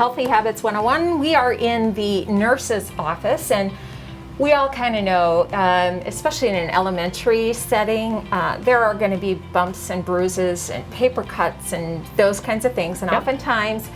Healthy Habits 101. We are in the nurse's office, and we all kind of know, especially in an elementary setting, there are going to be bumps and bruises and paper cuts and those kinds of things. And oftentimes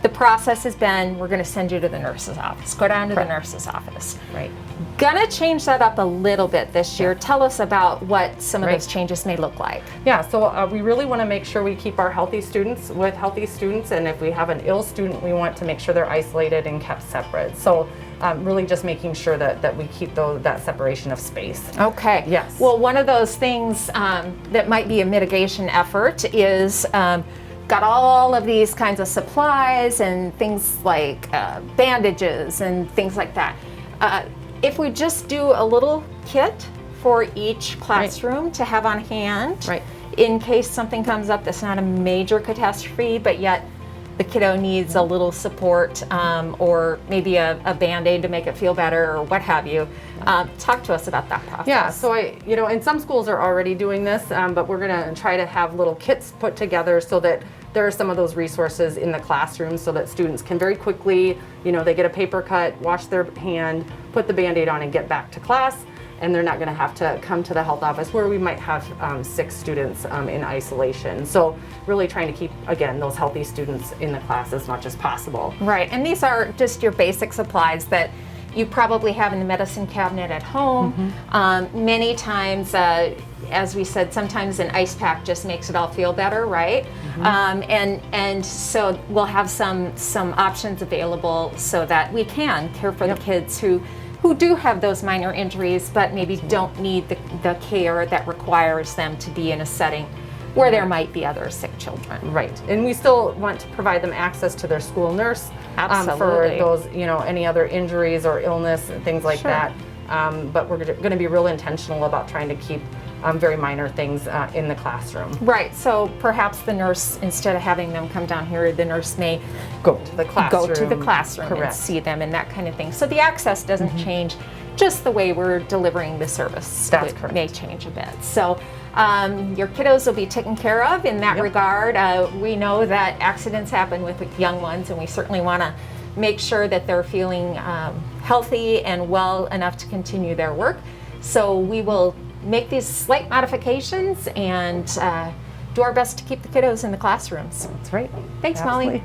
the process has been, we're going to send you to the nurse's office. Go down to the nurse's office. Right. Gonna change that up a little bit this year. Tell us about what some of those changes may look like. Yeah, so we really want to make sure we keep our healthy students with healthy students, and if we have an ill student, we want to make sure they're isolated and kept separate. So really just making sure that we keep that separation of space. Okay. Yes. Well, one of those things that might be a mitigation effort is got all of these kinds of supplies and things like bandages and things like that. If we just do a little kit for each classroom to have on hand, in case something comes up that's not a major catastrophe, but yet the kiddo needs a little support, or maybe a Band-Aid to make it feel better, or what have you. Talk to us about that process. Yeah, so and some schools are already doing this, but we're gonna try to have little kits put together so that there are some of those resources in the classroom so that students can very quickly, they get a paper cut, wash their hand, put the Band-Aid on and get back to class. And they're not going to have to come to the health office where we might have 6 students in isolation. So really trying to keep, again, those healthy students in the class as much as possible. Right, and these are just your basic supplies that you probably have in the medicine cabinet at home. Many times, as we said, sometimes an ice pack just makes it all feel better, right? And so we'll have some options available so that we can care for the kids who do have those minor injuries, but maybe don't need the care that requires them to be in a setting where there might be other sick children. Right, and we still want to provide them access to their school nurse for those, any other injuries or illness and things like that. But we're going to be real intentional about trying to keep very minor things in the classroom. Right, so perhaps the nurse, instead of having them come down here, the nurse may go to the classroom, and see them and that kind of thing. So the access doesn't change, just the way we're delivering the service may change a bit. So your kiddos will be taken care of in that regard. We know that accidents happen with the young ones, and we certainly want to make sure that they're feeling healthy and well enough to continue their work. So we will make these slight modifications and do our best to keep the kiddos in the classrooms. That's right. Thanks, Molly.